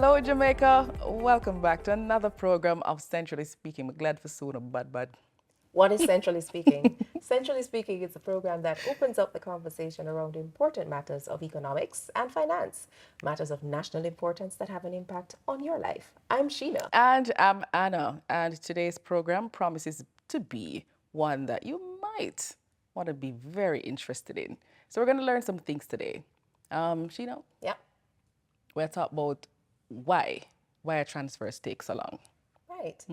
Hello, Jamaica. Welcome back to another program of Centrally Speaking. I'm glad for soon, bad. What is Centrally Speaking? Centrally Speaking is a program that opens up the conversation around important matters of economics and finance, matters of national importance that have an impact on your life. I'm Sheena. And I'm Anna. And today's program promises to be one that you might want to be very interested in. So we're going to learn some things today. Sheena, Yeah, we'll talk about why transfers take so long. right.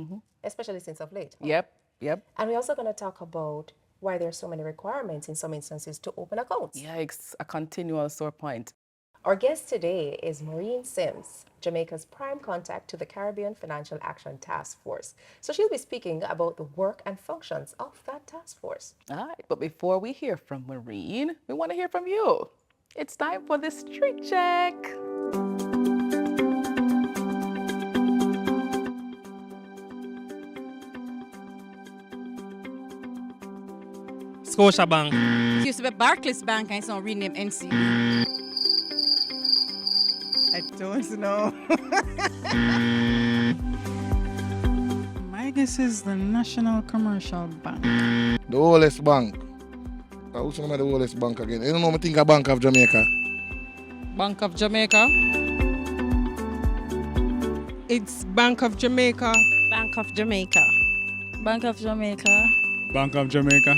Especially since of late. Yep. And we're also going to talk about why there are so many requirements in some instances to open accounts. Yikes, a continual sore point. Our guest today is Maurene Simms, Jamaica's prime contact to the Caribbean Financial Action Task Force. So she'll be speaking about the work and functions of that task force. All right, but before we hear from Maurene, we want to hear from you. It's time for the street check. Scotiabank. It used to be Barclays Bank and it's now renamed NCB. I don't know. My guess is the National Commercial Bank. The oldest bank. Who's the oldest bank again? You don't know me think of Bank of Jamaica. Bank of Jamaica. It's Bank of Jamaica. Bank of Jamaica. Bank of Jamaica. Bank of Jamaica.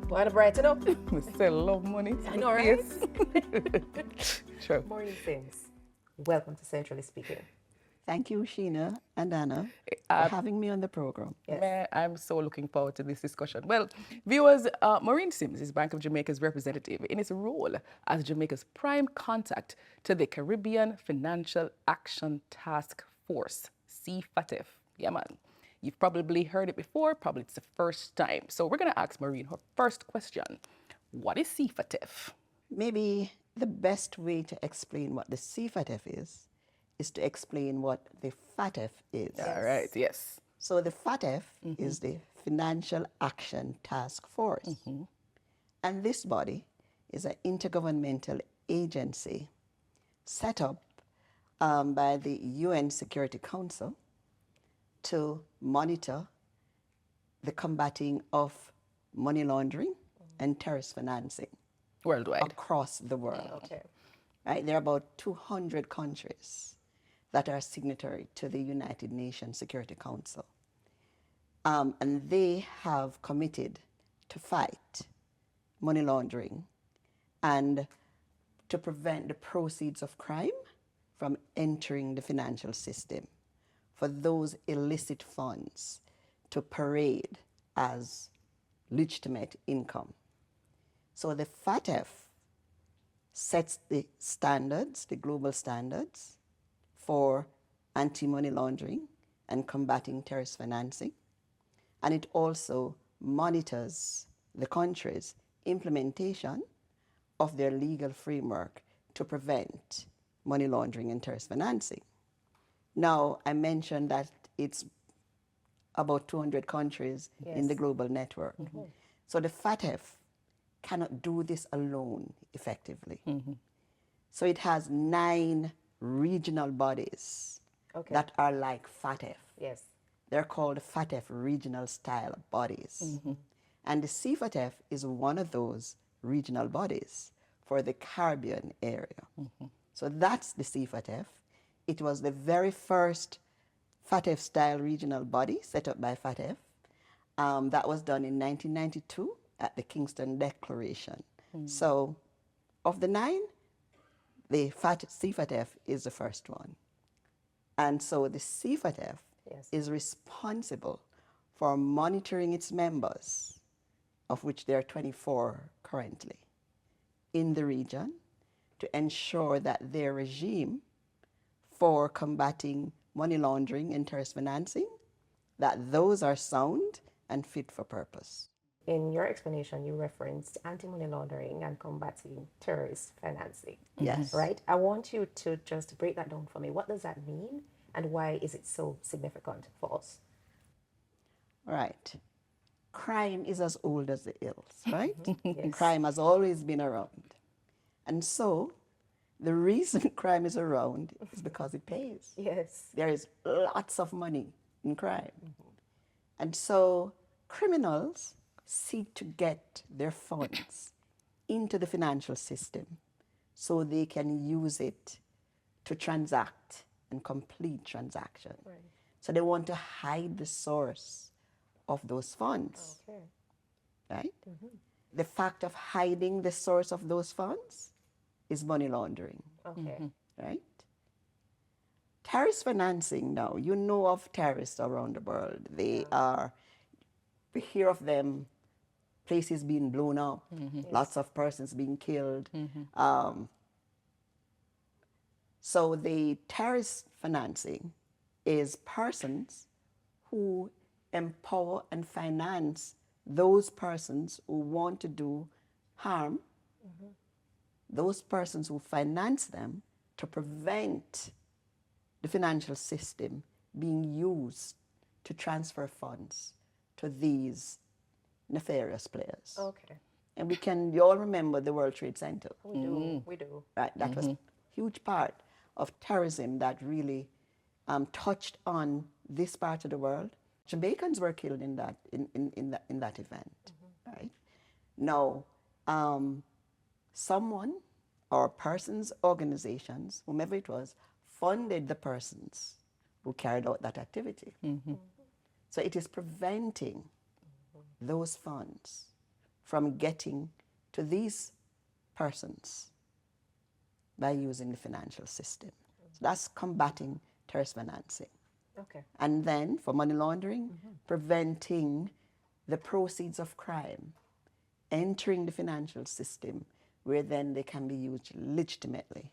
Want to brighten up? We still love money. I know, right? Sure. Maurene Simms, welcome to Centrally Speaking. Thank you, Sheena and Anna, for having me on the program. Yes. Man, I'm so looking forward to this discussion. Well, viewers, Maurene Simms is Bank of Jamaica's representative in his role as Jamaica's prime contact to the Caribbean Financial Action Task Force, CFATF. Yeah, man. You've probably heard it before, probably it's the first time. So we're going to ask Maurene her first question. What is CFATF? Maybe the best way to explain what the CFATF is to explain what the FATF is. All right, yes. So the FATF is the Financial Action Task Force. And this body is an intergovernmental agency set up by the UN Security Council to monitor the combating of money laundering and terrorist financing Worldwide. across the world. Okay. Right? There are about 200 countries that are signatory to the United Nations Security Council. And they have committed to fight money laundering and to prevent the proceeds of crime from entering the financial system, for those illicit funds to parade as legitimate income. So the FATF sets the standards, the global standards for anti-money laundering and combating terrorist financing. And it also monitors the country's implementation of their legal framework to prevent money laundering and terrorist financing. Now, I mentioned that it's about 200 countries in the global network. So the FATF cannot do this alone effectively. So it has 9 regional bodies that are like FATF. Yes. They're called FATF regional style bodies. And the CFATF is one of those regional bodies for the Caribbean area. So that's the CFATF. It was the very first FATF style regional body set up by FATF. That was done in 1992 at the Kingston Declaration. So of the 9, the CFATF is the first one. And so the CFATF is responsible for monitoring its members, of which there are 24 currently, in the region, to ensure that their regime for combating money laundering and terrorist financing, that those are sound and fit for purpose. In your explanation, you referenced anti-money laundering and combating terrorist financing. Yes. Right? I want you to just break that down for me. What does that mean, and why is it so significant for us? Right. Crime is as old as the hills, right? Crime has always been around. And so the reason crime is around is because it pays. Yes. There is lots of money in crime. And so criminals seek to get their funds into the financial system so they can use it to transact and complete transactions. Right. So they want to hide the source of those funds, Okay. right? The fact of hiding the source of those funds is money laundering, Okay. right? Terrorist financing now, you know of terrorists around the world. They are, we hear of them, places being blown up, lots of persons being killed. So the terrorist financing is persons who empower and finance those persons who want to do harm, those persons who finance them to prevent the financial system being used to transfer funds to these nefarious players. Okay. And you all remember the World Trade Center, We do. We do. right? That was a huge part of terrorism that really touched on this part of the world. Jamaicans were killed in that event, right? Now, someone or persons, organizations, whomever it was, funded the persons who carried out that activity. So it is preventing those funds from getting to these persons by using the financial system. So that's combating terrorist financing. Okay. And then for money laundering, preventing the proceeds of crime entering the financial system where then they can be used legitimately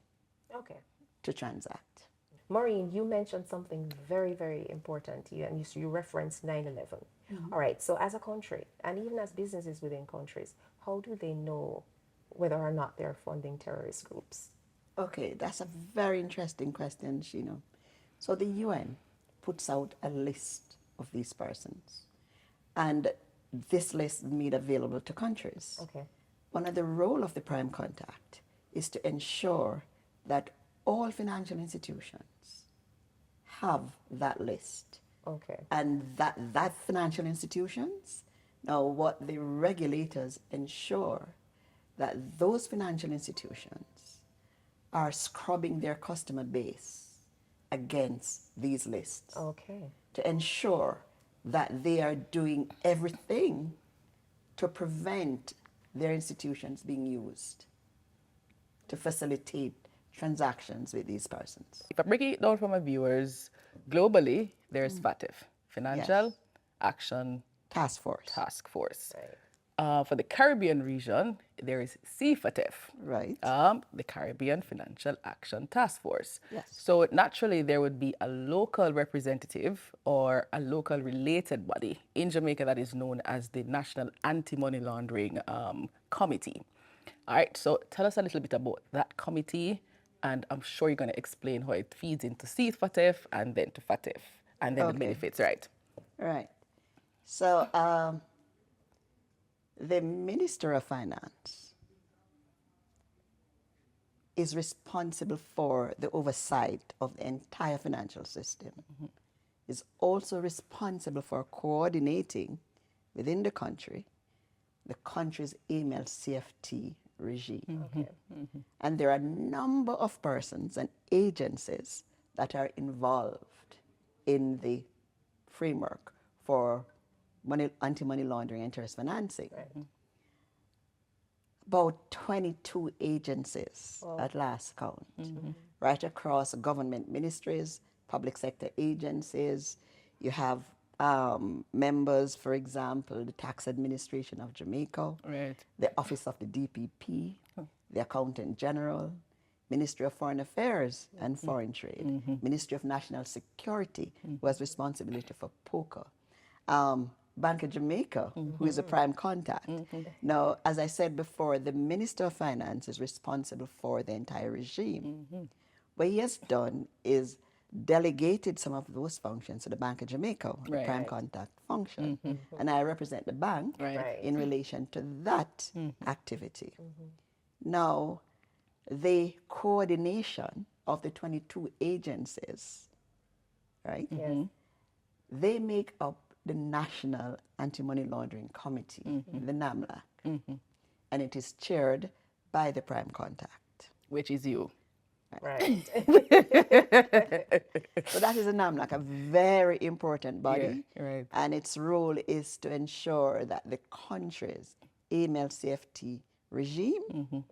Okay. to transact. Maureen, you mentioned something very, very important, and you referenced 9/11. All right, so as a country, and even as businesses within countries, how do they know whether or not they're funding terrorist groups? Okay, that's a very interesting question, Sheena. So the UN puts out a list of these persons, and this list is made available to countries. Okay. One of the role of the prime contact is to ensure that all financial institutions have that list. Okay. And that financial institutions, now what the regulators ensure that those financial institutions are scrubbing their customer base against these lists Okay. to ensure that they are doing everything to prevent their institutions being used to facilitate transactions with these persons. If I'm breaking it down for my viewers, globally, there's FATF, Financial Yes. Action Task force. Task Force. Right. For the Caribbean region, there is CFATF, Right. the Caribbean Financial Action Task Force. Yes. So naturally, there would be a local representative or a local related body in Jamaica that is known as the National Anti-Money Laundering Committee. All right, so tell us a little bit about that committee, and I'm sure you're going to explain how it feeds into CFATF and then to FATF, and then the Okay. benefits, right? Right. So the Minister of Finance is responsible for the oversight of the entire financial system. Is also responsible for coordinating within the country's AML CFT regime. Okay. And there are a number of persons and agencies that are involved in the framework for anti-money laundering and terrorist financing. Right. About 22 agencies at last count, right across government ministries, public sector agencies. You have members, for example, the Tax Administration of Jamaica, Right. the Office of the DPP, the Accountant General, Ministry of Foreign Affairs and Foreign Trade, Ministry of National Security, who has responsibility for POCA, Bank of Jamaica, who is a prime contact. Now, as I said before, the Minister of Finance is responsible for the entire regime. What he has done is delegated some of those functions to the Bank of Jamaica, the Right. prime contact function. And I represent the bank Right. Right. in relation to that activity. Now, the coordination of the 22 agencies, right? Yes. They make up the National Anti-Money Laundering Committee, the NAMLAC, and it is chaired by the prime contact. Which is you. Right. So that is a NAMLAC, a very important body, Yeah, right. and its role is to ensure that the country's AML CFT regime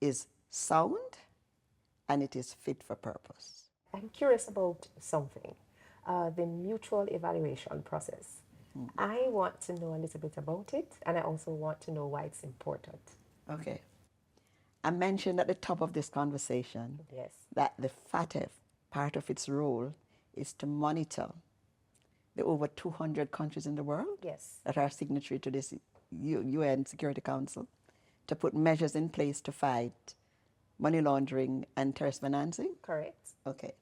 is sound and it is fit for purpose. I'm curious about something, the mutual evaluation process. I want to know a little bit about it, and I also want to know why it's important. Okay. I mentioned at the top of this conversation Yes. that the FATF, part of its role, is to monitor the over 200 countries in the world Yes. that are signatory to this UN Security Council, to put measures in place to fight money laundering and terrorist financing. Correct. Okay.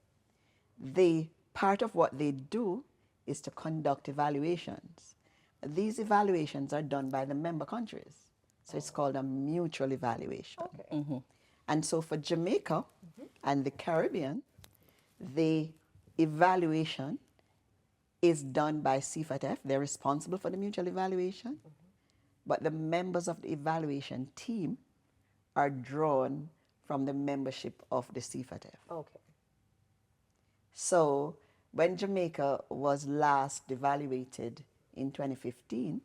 The part of what they do is to conduct evaluations. These evaluations are done by the member countries. So it's called a mutual evaluation. Okay. And so for Jamaica and the Caribbean, the evaluation is done by CFATF. They're responsible for the mutual evaluation. But the members of the evaluation team are drawn from the membership of the CFATF. Okay. So when Jamaica was last evaluated in 2015,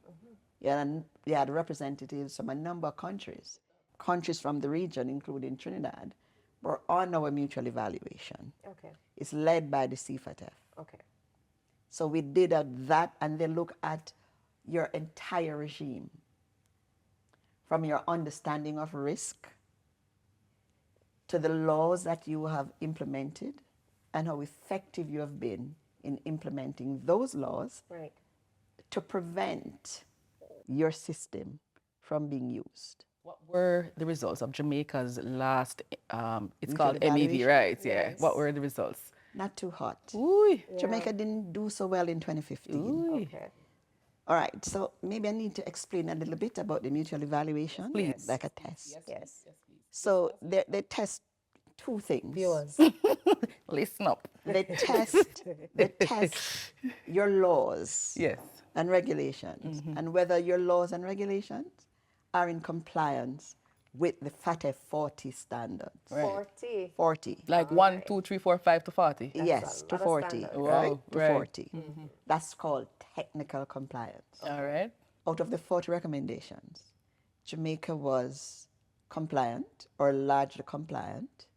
you had representatives from a number of countries. Countries from the region, including Trinidad, were on our mutual evaluation. Okay. It's led by the CFATF. Okay. So we did that, and they look at your entire regime, from your understanding of risk to the laws that you have implemented and how effective you have been in implementing those laws Right. to prevent your system from being used. What were the results of Jamaica's last, it's Mutual called MEV, evaluation? right? Yeah. Yes. What were the results? Not too hot. Ooh. Jamaica didn't do so well in 2015. Ooh. Okay. All right, so maybe I need to explain a little bit about the mutual evaluation, Please. like a test. Yes. So they test two things. Viewers. Listen up. They test your laws Yes. and regulations, and whether your laws and regulations are in compliance with the FATF 40 standards. Right. 40. 40. Like 1, 2, 3, 4, 5 to 40. Yes, a to lot of 40, standards. right? Wow, To right. 40. That's called technical compliance. All right. Out of the 40 recommendations, Jamaica was compliant or largely compliant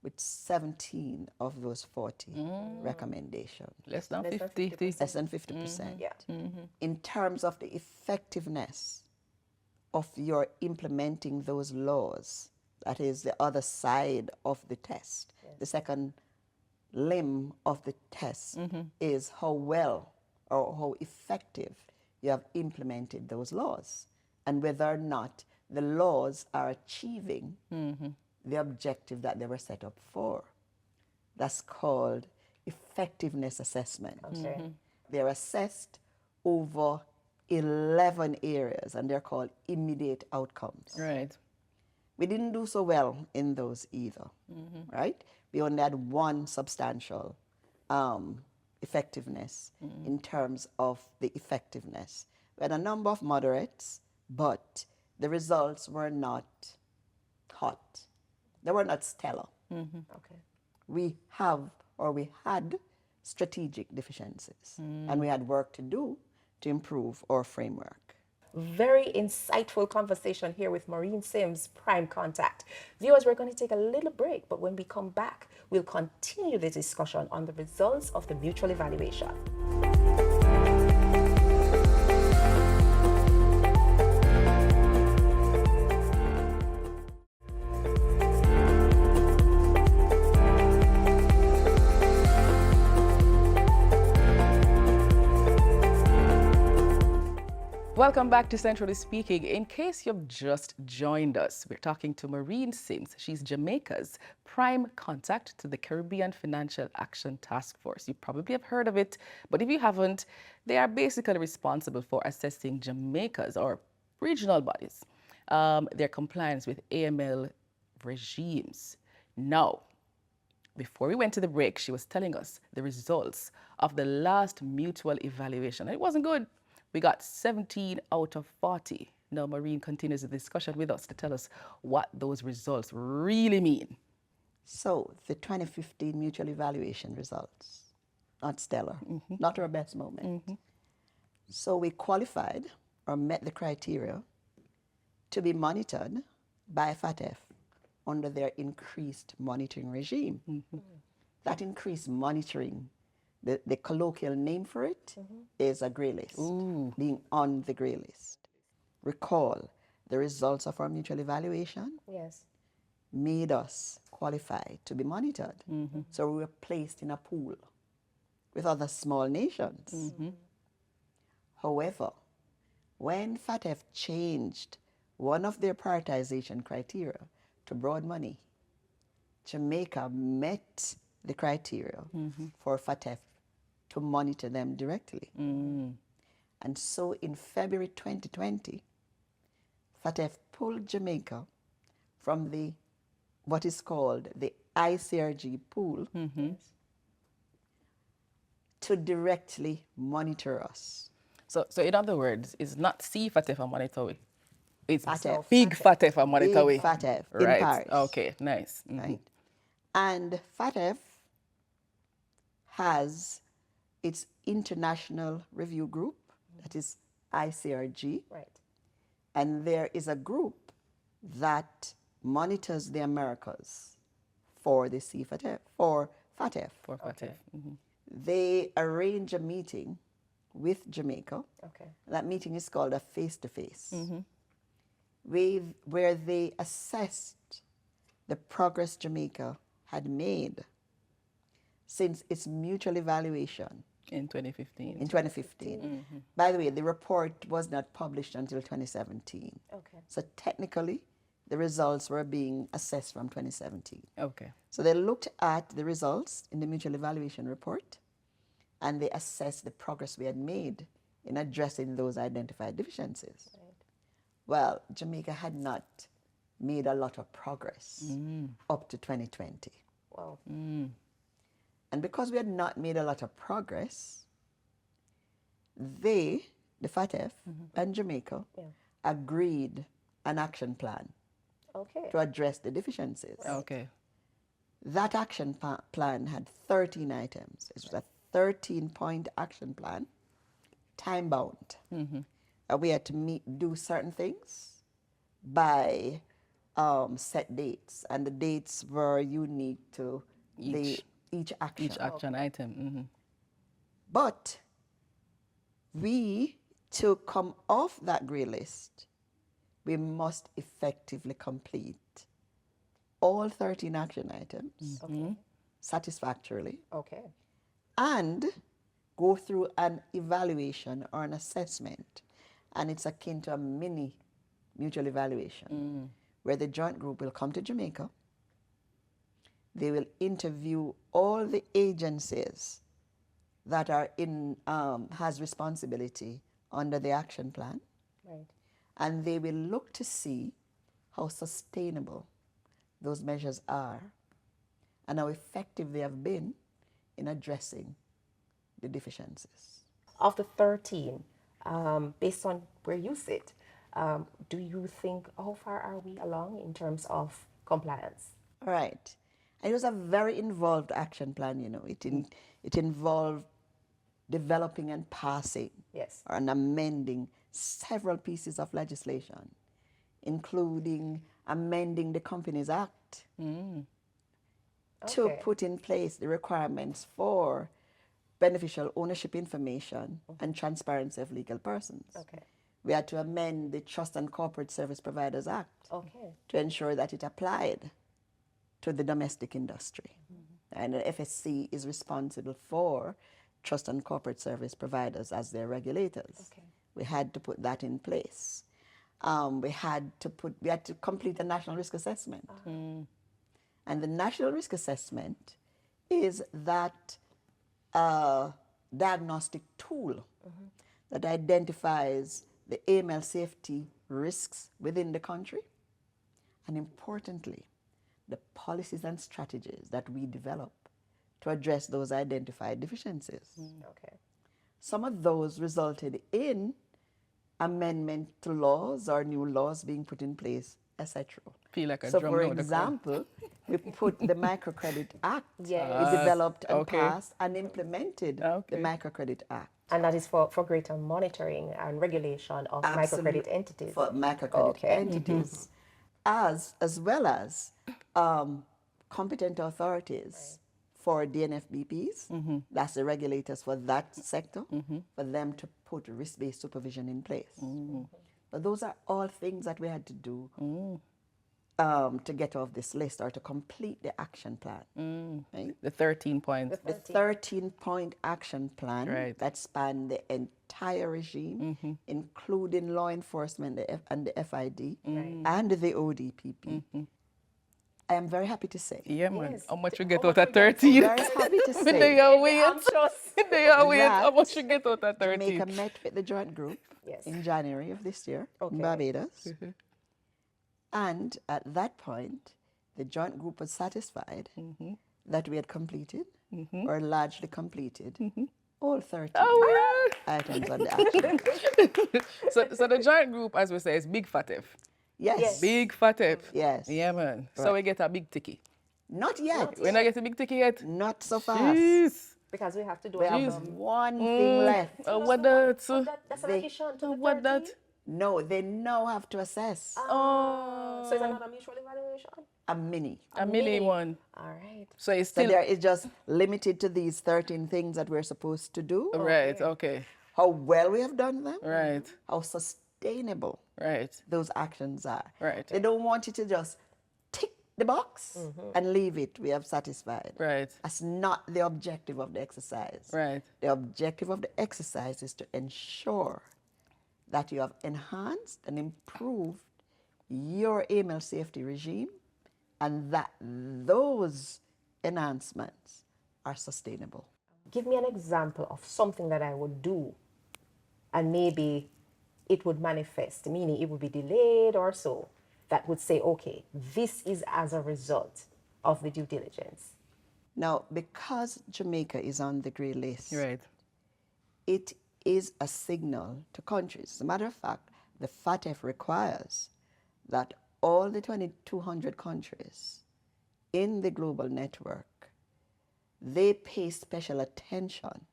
with 17 of those 40 recommendations, Less than Less than 50. less than 50%. Yeah. In terms of the effectiveness of your implementing those laws, that is the other side of the test. The second limb of the test is how well or how effective you have implemented those laws and whether or not the laws are achieving the objective that they were set up for. That's called effectiveness assessment. Okay. They're assessed over 11 areas and they're called immediate outcomes. Right. We didn't do so well in those either, right? We only had one substantial effectiveness in terms of the effectiveness. We had a number of moderates, but the results were not hot. They were not stellar. Okay. We had strategic deficiencies, and we had work to do to improve our framework. Very insightful conversation here with Maurene Simms, Prime Contact. Viewers, we're going to take a little break, but when we come back, we'll continue the discussion on the results of the mutual evaluation. Welcome back to Centrally Speaking. In case you've just joined us, we're talking to Maurene Simms. She's Jamaica's prime contact to the Caribbean Financial Action Task Force. You probably have heard of it, but if you haven't, they are basically responsible for assessing Jamaica's or regional bodies, their compliance with AML regimes. Now, before we went to the break, she was telling us the results of the last mutual evaluation. And it wasn't good. We got 17 out of 40. Now, Maurene continues the discussion with us to tell us what those results really mean. So, the 2015 mutual evaluation results, not stellar, not our best moment. So, we qualified or met the criteria to be monitored by FATF under their increased monitoring regime. That increased monitoring, the colloquial name for it is a grey list, being on the grey list. Recall, the results of our mutual evaluation Yes. made us qualify to be monitored. So we were placed in a pool with other small nations. However, when FATF changed one of their prioritization criteria to broad money, Jamaica met the criteria for FATF to monitor them directly. And so in February 2020, FATF pulled Jamaica from the what is called the ICRG pool to directly monitor us. So in other words, it's not CFATF and monitor we. It's FATF. big FATF and monitor we. Big FATF in Right. Paris. Okay, nice. Right? And FATF has its international review group, that is ICRG, Right. and there is a group that monitors the Americas for the CFATF, for FATF. For FATF. They arrange a meeting with Jamaica. Okay. That meeting is called a face-to-face, where they assessed the progress Jamaica had made since its mutual evaluation In 2015. in 2015. By the way, the report was not published until 2017. Okay. So technically, the results were being assessed from 2017. Okay. So they looked at the results in the mutual evaluation report and they assessed the progress we had made in addressing those identified deficiencies. Right. Well, Jamaica had not made a lot of progress up to 2020. Wow. And because we had not made a lot of progress, they, the FATF and Jamaica, agreed an action plan Okay. to address the deficiencies. Okay. That action plan had 13 items. It was a 13-point action plan, time-bound. We had to do certain things by set dates, and the dates were unique to each action. Each action item. But to come off that grey list, we must effectively complete all 13 action items satisfactorily Okay. and go through an evaluation or an assessment. And it's akin to a mini mutual evaluation where the joint group will come to Jamaica. They will interview all the agencies that are has responsibility under the action plan. Right. And they will look to see how sustainable those measures are and how effective they have been in addressing the deficiencies. Of the 13, based on where you sit, do you think, how far are we along in terms of compliance? All right. And it was a very involved action plan, you know. It involved developing and passing Yes. and amending several pieces of legislation, including amending the Companies Act to Okay. put in place the requirements for beneficial ownership information and transparency of legal persons. Okay. We had to amend the Trust and Corporate Service Providers Act Okay. to ensure that it applied to the domestic industry. And the FSC is responsible for trust and corporate service providers as their regulators. Okay. We had to put that in place. We had to complete a national risk assessment. And the national risk assessment is that diagnostic tool that identifies the AML CFT risks within the country, and importantly, the policies and strategies that we develop to address those identified deficiencies. Okay. Some of those resulted in amendment to laws or new laws being put in place, etc. Feel like a So, drum for now, the crowd. example, we put the Microcredit Act. Yes. We developed and okay. passed and implemented the Okay. Microcredit Act. And that is for greater monitoring and regulation of microcredit entities. For microcredit Okay. entities, as well as competent authorities for DNFBPs, that's the regulators for that sector, for them to put risk-based supervision in place. But those are all things that we had to do to get off this list or to complete the action plan. Right? The 13 points. The 13-point action plan Right. that spanned the entire regime, including law enforcement and the FID and the ODPP. I am very happy to say. Yeah, man. Yes. How much you get out of 13? Very happy to When they say are wait. They are wait. How that much you get out of 13? Jamaica met with the joint group Yes. in January of this year Okay. in Barbados. And at that point, the joint group was satisfied that we had completed or largely completed all 13 items on the action. So the joint group, as we say, is Big FATF. Yes. Big FATF. Yes. Yeah, man. So Right. we get a big ticky. Not yet. We're not getting a big ticky yet? Not so fast. Jeez. Because we have to do We a have one thing left. What that? That's an They- addition to the What that? 13? No, they now have to assess Oh. So it's another mutual evaluation? a mini. A mini one. All right. So it's So still... there is just limited to these 13 things that we're supposed to do. Right, okay. How well we have done them. Right, How sustainable right, those actions are. Right. They don't want you to just tick the box and leave it. We have satisfied. right, That's not the objective of the exercise. right. The objective of the exercise is to ensure that you have enhanced and improved your AML CFT regime and that those enhancements are sustainable. Give me an example of something that I would do and maybe it would manifest, meaning it would be delayed or so, that would say, okay, this is as a result of the due diligence. Now, because Jamaica is on the grey list, Right. it is a signal to countries. As a matter of fact, the FATF requires that all the 2,200 countries in the global network, they pay special attention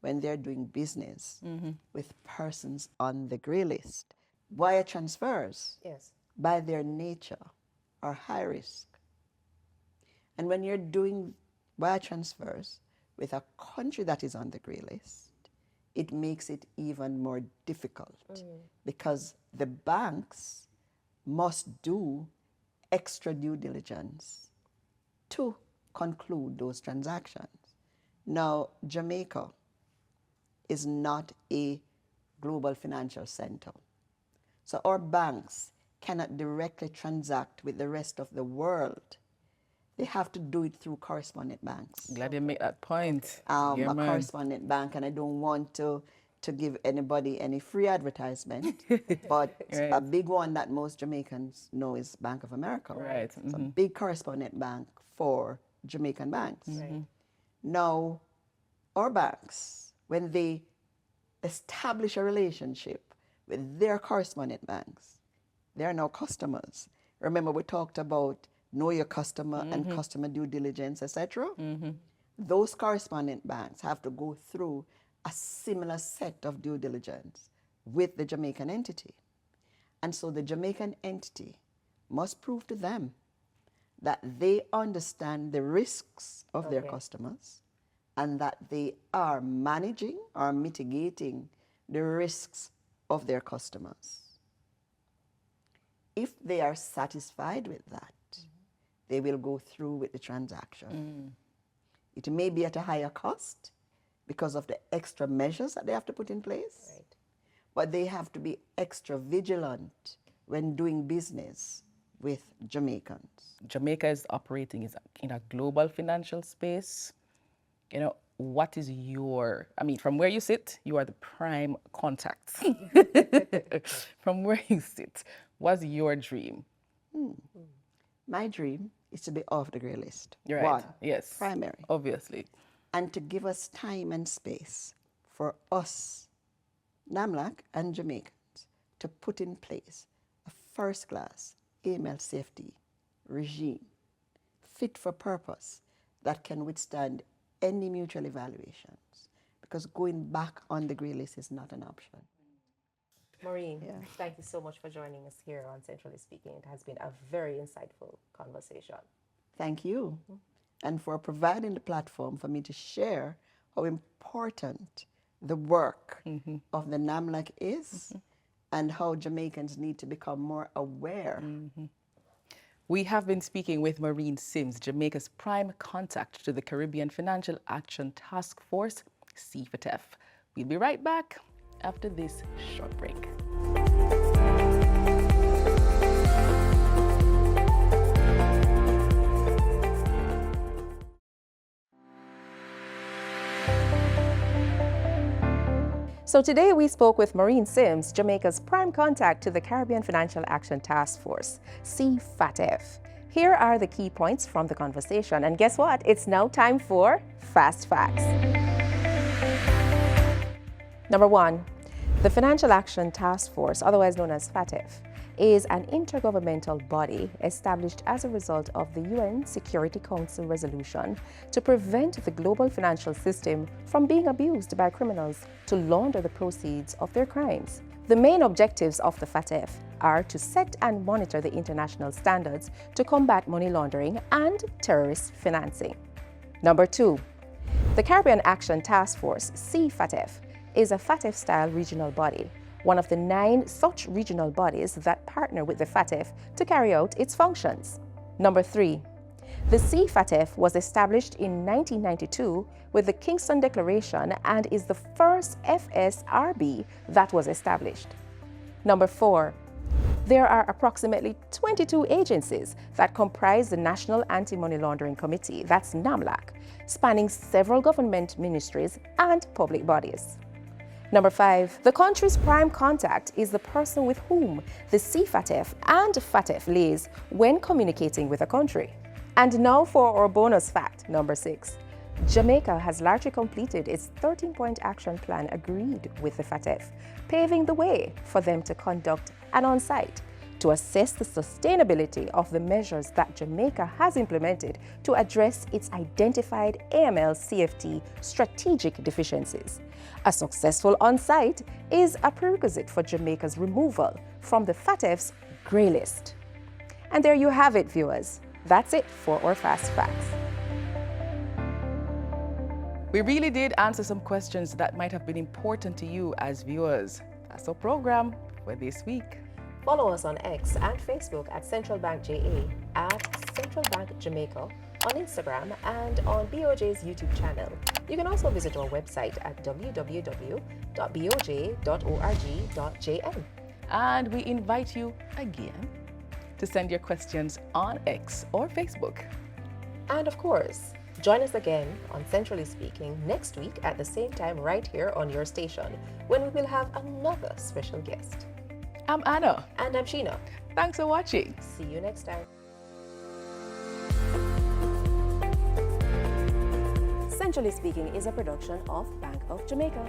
when they're doing business with persons on the grey list. Wire transfers, Yes. by their nature, are high risk. And when you're doing wire transfers with a country that is on the grey list, it makes it even more difficult because the banks must do extra due diligence to conclude those transactions. Now, Jamaica is not a global financial center. So our banks cannot directly transact with the rest of the world. They have to do it through correspondent banks. Glad you make that point. A Yeah, man. correspondent bank, and I don't want to give anybody any free advertisement, but Right. a big one that most Jamaicans know is Bank of America. Right. It's a big correspondent bank for Jamaican banks. Now, our banks, when they establish a relationship with their correspondent banks, they are now customers. Remember, we talked about know your customer and customer due diligence, etc. Those correspondent banks have to go through a similar set of due diligence with the Jamaican entity. And so the Jamaican entity must prove to them that they understand the risks of their customers and that they are managing or mitigating the risks of their customers. If they are satisfied with that, they will go through with the transaction. It may be at a higher cost because of the extra measures that they have to put in place, but they have to be extra vigilant when doing business with Jamaicans. Jamaica is operating in a global financial space. You know, what is your, I mean, from where you sit, you are the prime contact. From where you sit, what's your dream? My dream is to be off the grey list. Right. One, Yes. primary. Obviously. And to give us time and space for us, NAMLAC and Jamaicans, to put in place a first-class AML CFT regime fit for purpose that can withstand any mutual evaluations, because going back on the grey list is not an option. Maureen, Yeah. thank you so much for joining us here on Centrally Speaking. It has been a very insightful conversation. Thank you, and for providing the platform for me to share how important the work of the NAMLAC is and how Jamaicans need to become more aware. We have been speaking with Maurene Simms, Jamaica's prime contact to the Caribbean Financial Action Task Force, CFATF. We'll be right back after this short break. So today we spoke with Maurene Simms, Jamaica's prime contact to the Caribbean Financial Action Task Force, CFATF. Here are the key points from the conversation. And guess what? It's now time for Fast Facts. Number 1, the Financial Action Task Force, otherwise known as FATF, is an intergovernmental body established as a result of the UN Security Council resolution to prevent the global financial system from being abused by criminals to launder the proceeds of their crimes. The main objectives of the FATF are to set and monitor the international standards to combat money laundering and terrorist financing. Number 2, the Caribbean Action Task Force, CFATF, is a FATF-style regional body, one of the 9 such regional bodies that partner with the FATF to carry out its functions. Number 3, the CFATF was established in 1992 with the Kingston Declaration and is the first FSRB that was established. Number 4, there are approximately 22 agencies that comprise the National Anti-Money Laundering Committee, that's NAMLAC, spanning several government ministries and public bodies. Number 5, the country's prime contact is the person with whom the CFATF and FATF liaise when communicating with a country. And now for our bonus fact, number 6. Jamaica has largely completed its 13-point action plan agreed with the FATF, paving the way for them to conduct an on-site to assess the sustainability of the measures that Jamaica has implemented to address its identified AML CFT strategic deficiencies. A successful on-site is a prerequisite for Jamaica's removal from the FATF's grey list. And there you have it, viewers. That's it for our Fast Facts. We really did answer some questions that might have been important to you as viewers. That's our program for this week. Follow us on X and Facebook at Central Bank JA, at Central Bank Jamaica, on Instagram and on BOJ's YouTube channel. You can also visit our website at www.boj.org.jm. And we invite you again to send your questions on X or Facebook. And of course, join us again on Centrally Speaking next week at the same time right here on your station, when we will have another special guest. I'm Anna. And I'm Sheena. Thanks for watching. See you next time. Centrally Speaking is a production of Bank of Jamaica.